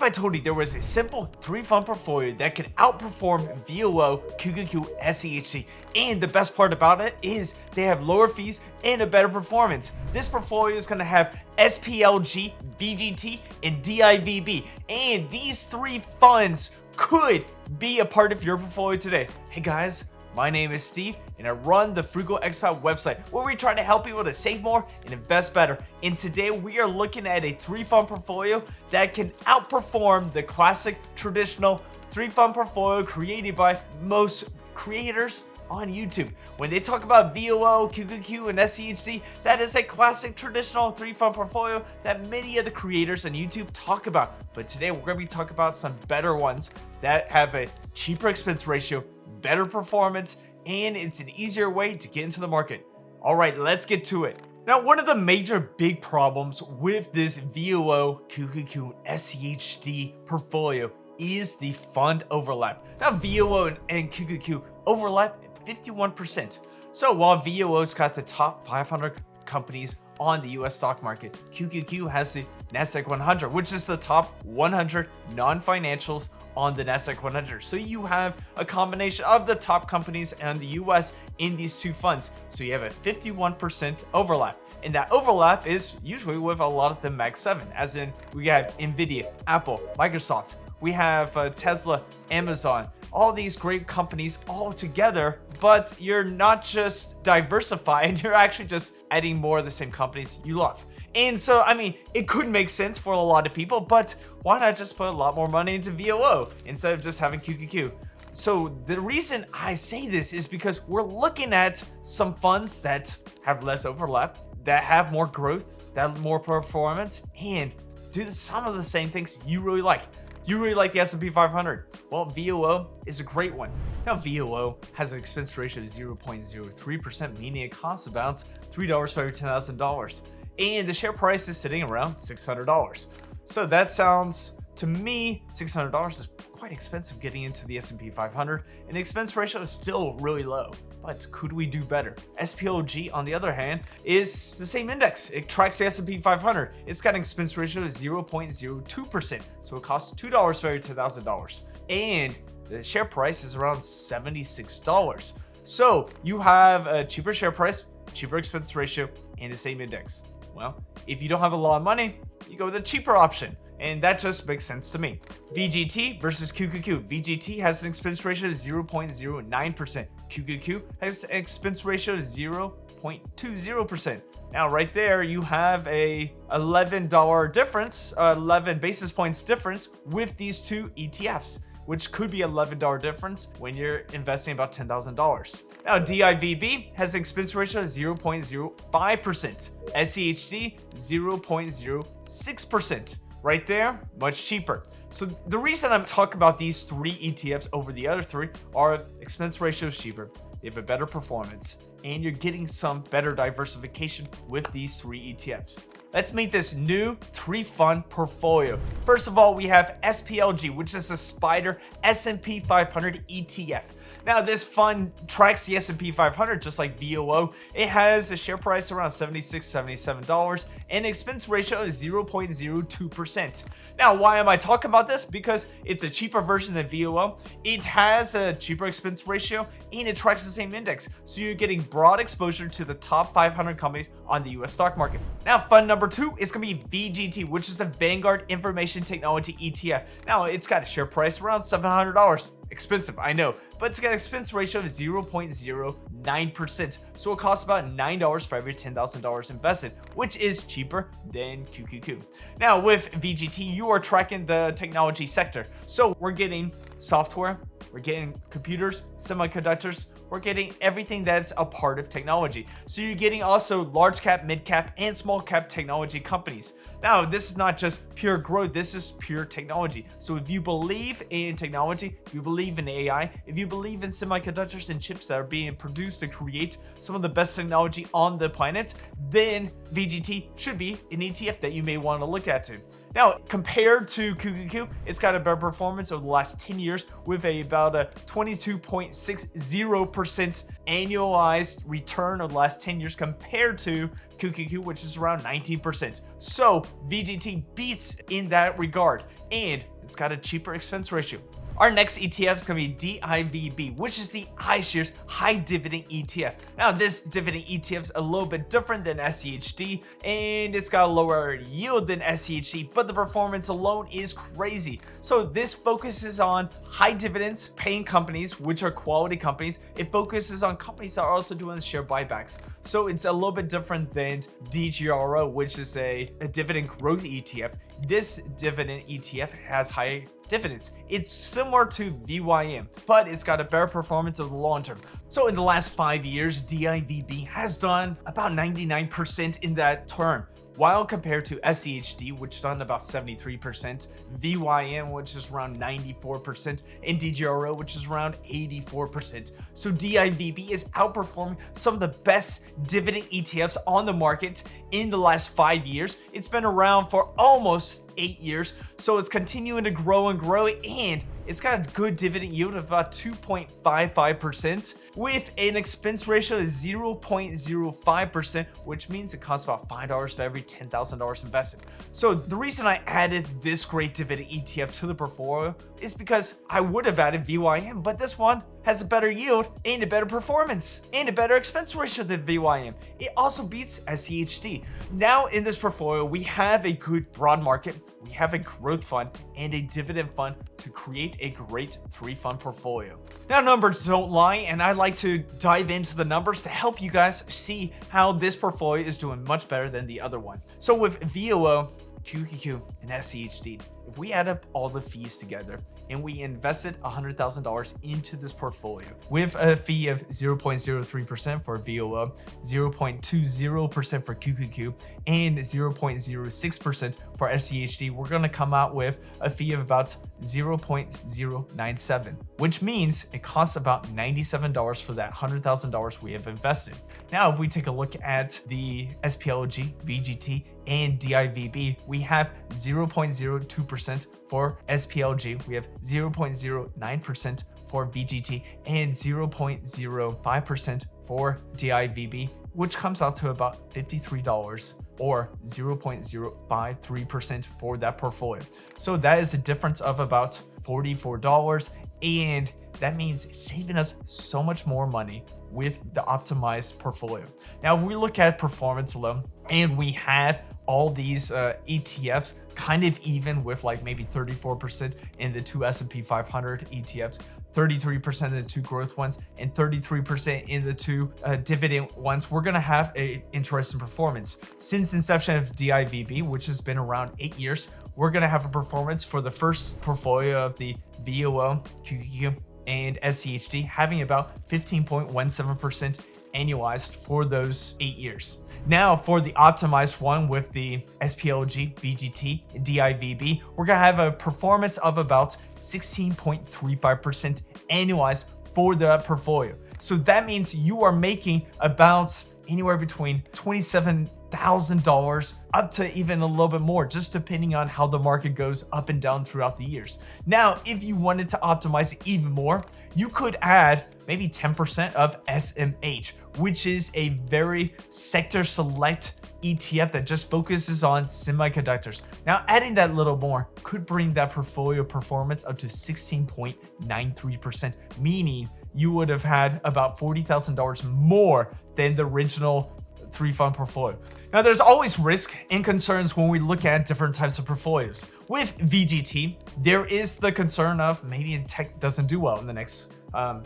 I told you there was a simple 3-fund portfolio that could outperform VOO, QQQ, SCHD, and the best part about it is they have lower fees and a better performance. This portfolio is going to have SPLG, VGT, and DIVB, and these 3 funds could be a part of your portfolio today. Hey guys, my name is Steve, and I run the Frugal Expat website where we try to help people to save more and invest better. And today we are looking at a 3-fund portfolio that can outperform the classic traditional 3-fund portfolio created by most creators on YouTube. When they talk about VOO, QQQ, and SCHD, that is a classic traditional 3-fund portfolio that many of the creators on YouTube talk about. But today we're going to be talking about some better ones that have a cheaper expense ratio, better performance, and it's an easier way to get into the market. All right, let's get to it. Now, one of the major big problems with this VOO, QQQ, and SCHD portfolio is the fund overlap. Now, VOO and QQQ overlap at 51%. So while VOO's got the top 500 companies on the US stock market, QQQ has the NASDAQ 100, which is the top 100 non-financials on the NASDAQ 100. So you have a combination of the top companies in the US in these 2 funds. So you have a 51% overlap. And that overlap is usually with a lot of the Mag 7, as in we have Nvidia, Apple, Microsoft, we have Tesla, Amazon, all these great companies all together, but you're not just diversifying, you're actually just adding more of the same companies you love. And so, I mean, it could make sense for a lot of people, but why not just put a lot more money into VOO instead of just having QQQ? So the reason I say this is because we're looking at some funds that have less overlap, that have more growth, that have more performance, and do some of the same things you really like. You really like the S&P 500. Well, VOO is a great one. Now, VOO has an expense ratio of 0.03%, meaning it costs about $3 for every $10,000. And the share price is sitting around $600. So that sounds, to me, $600 is quite expensive getting into the S&P 500, and the expense ratio is still really low. But could we do better? SPLG, on the other hand, is the same index. It tracks the S&P 500. It's got an expense ratio of 0.02%, so it costs $2 for every $10,000. And the share price is around $76. So you have a cheaper share price, cheaper expense ratio, and the same index. Well, if you don't have a lot of money, you go with a cheaper option. And that just makes sense to me. VGT versus QQQ. VGT has an expense ratio of 0.09%. QQQ has an expense ratio of 0.20%. Now, right there, you have a $11 difference, 11 basis points difference with these 2 ETFs, which could be $11 difference when you're investing about $10,000. Now, DIVB has an expense ratio of 0.05%. SCHD, 0.06%. Right there, much cheaper. So the reason I'm talking about these 3 ETFs over the other 3 are expense ratio is cheaper, they have a better performance, and you're getting some better diversification with these 3 ETFs. Let's make this new 3-fund portfolio. First of all, we have SPLG, which is a Spider S&P 500 ETF. Now, this fund tracks the S&P 500 just like VOO. It has a share price around $76, $77 and an expense ratio is 0.02%. Now, why am I talking about this? Because it's a cheaper version than VOO. It has a cheaper expense ratio and it tracks the same index. So you're getting broad exposure to the top 500 companies on the US stock market. Now, fund number 2 is going to be VGT, which is the Vanguard Information Technology ETF. Now, it's got a share price around $700. Expensive, I know, but it's got an expense ratio of 0.09%. So it costs about $9 for every $10,000 invested, which is cheaper than QQQ. Now, with VGT, you are tracking the technology sector. So we're getting software, we're getting computers, semiconductors, we're getting everything that's a part of technology. So you're getting also large cap, mid cap, and small cap technology companies. Now, this is not just pure growth, this is pure technology. So if you believe in technology, if you believe in AI, if you believe in semiconductors and chips that are being produced to create some of the best technology on the planet, then VGT should be an ETF that you may want to look at too. Now, compared to QQQ, it's got a better performance over the last 10 years with about a 22.60% annualized return over the last 10 years compared to QQQ, which is around 19%. So VGT beats in that regard. And it's got a cheaper expense ratio. Our next ETF is going to be DIVB, which is the iShares High Dividend ETF. Now, this dividend ETF is a little bit different than SCHD, and it's got a lower yield than SCHD, but the performance alone is crazy. So this focuses on high dividends paying companies, which are quality companies. It focuses on companies that are also doing share buybacks. So it's a little bit different than DGRO, which is a dividend growth ETF. This dividend ETF has high dividends. It's similar to VYM, but it's got a better performance over the long term. So in the last 5 years, DIVB has done about 99% in that term, while compared to SCHD, which is done about 73%, VYM, which is around 94%, and DGRO, which is around 84%. So DIVB is outperforming some of the best dividend ETFs on the market in the last 5 years. It's been around for almost 8 years, so it's continuing to grow and grow, and it's got a good dividend yield of about 2.55% with an expense ratio of 0.05%, which means it costs about $5 for every $10,000 invested. So the reason I added this great dividend ETF to the portfolio is because I would have added VYM, but this one has a better yield and a better performance and a better expense ratio than VYM. It also beats SCHD. Now in this portfolio, we have a good broad market, we have a growth fund, and a dividend fund to create a great 3-fund portfolio. Now, numbers don't lie, and I like to dive into the numbers to help you guys see how this portfolio is doing much better than the other one. So with VOO, QQQ, and SCHD, if we add up all the fees together and we invested $100,000 into this portfolio with a fee of 0.03% for VOO, 0.20% for QQQ, and 0.06% for SCHD, we're going to come out with a fee of about 0.097, which means it costs about $97 for that $100,000 we have invested. Now, if we take a look at the SPLG, VGT, and DIVB, we have 0.02% for SPLG, we have 0.09% for VGT, and 0.05% for DIVB, which comes out to about $53 or 0.053% for that portfolio. So that is a difference of about $44, and that means it's saving us so much more money with the optimized portfolio. Now, if we look at performance alone, and we had all these ETFs kind of even with like maybe 34% in the 2 S&P 500 ETFs, 33% in the 2 growth ones, and 33% in the 2 dividend ones, we're gonna have an interesting performance. Since inception of DIVB, which has been around 8 years, we're gonna have a performance for the first portfolio of the VOO, QQQ, and SCHD having about 15.17% annualized for those 8 years. Now, for the optimized one with the SPLG, VGT, DIVB, we're gonna have a performance of about 16.35% annualized for the portfolio. So that means you are making about anywhere between $27,000 up to even a little bit more, just depending on how the market goes up and down throughout the years. Now, if you wanted to optimize it even more, you could add maybe 10% of SMH, which is a very sector select ETF that just focuses on semiconductors. Now, adding that little more could bring that portfolio performance up to 16.93%, meaning you would have had about $40,000 more than the original 3-fund portfolio. Now, there's always risk and concerns when we look at different types of portfolios. With VGT, there is the concern of maybe tech doesn't do well in the next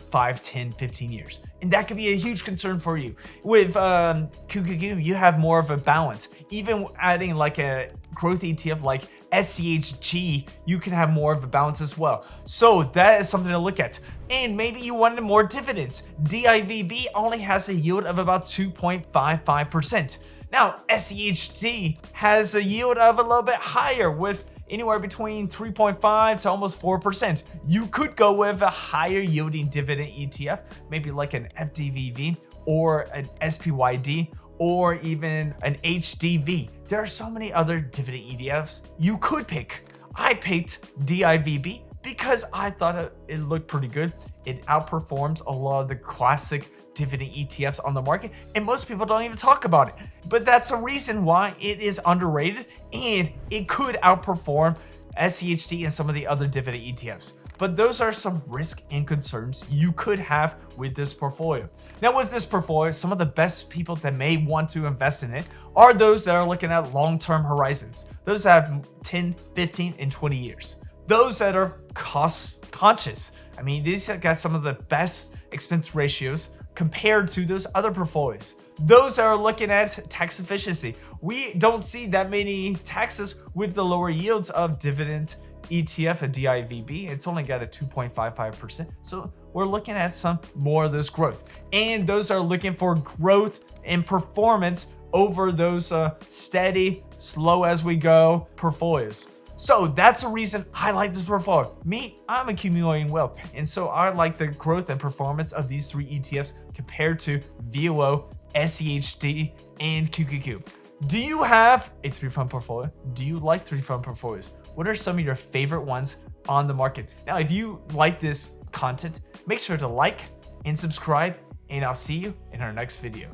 5, 10, 15 years. And that could be a huge concern for you. With QQQ, you have more of a balance. Even adding like a growth ETF like SCHG, you can have more of a balance as well. So that is something to look at. And maybe you wanted more dividends. DIVB only has a yield of about 2.55%. Now, SCHD has a yield of a little bit higher with anywhere between 3.5 to almost 4%. You could go with a higher yielding dividend ETF, maybe like an FDVV or an SPYD or even an HDV. There are so many other dividend ETFs you could pick. I picked DIVB because I thought it looked pretty good. It outperforms a lot of the classic dividend ETFs on the market, and most people don't even talk about it. But that's a reason why it is underrated, and it could outperform SCHD, and some of the other dividend ETFs. But those are some risk and concerns you could have with this portfolio. Now with this portfolio, some of the best people that may want to invest in it are those that are looking at long-term horizons. Those that have 10, 15, and 20 years. Those that are cost conscious. I mean, these have got some of the best expense ratios compared to those other portfolios. Those that are looking at tax efficiency. We don't see that many taxes with the lower yields of dividend ETF and DIVB. It's only got a 2.55%. So we're looking at some more of this growth. And those are looking for growth and performance over those steady, slow as we go portfolios. So that's the reason I like this portfolio. Me, I'm accumulating wealth. And so I like the growth and performance of these 3 ETFs compared to VOO, SCHD, and QQQ. Do you have a 3-fund portfolio? Do you like 3-fund portfolios? What are some of your favorite ones on the market? Now, if you like this content, make sure to like and subscribe, and I'll see you in our next video.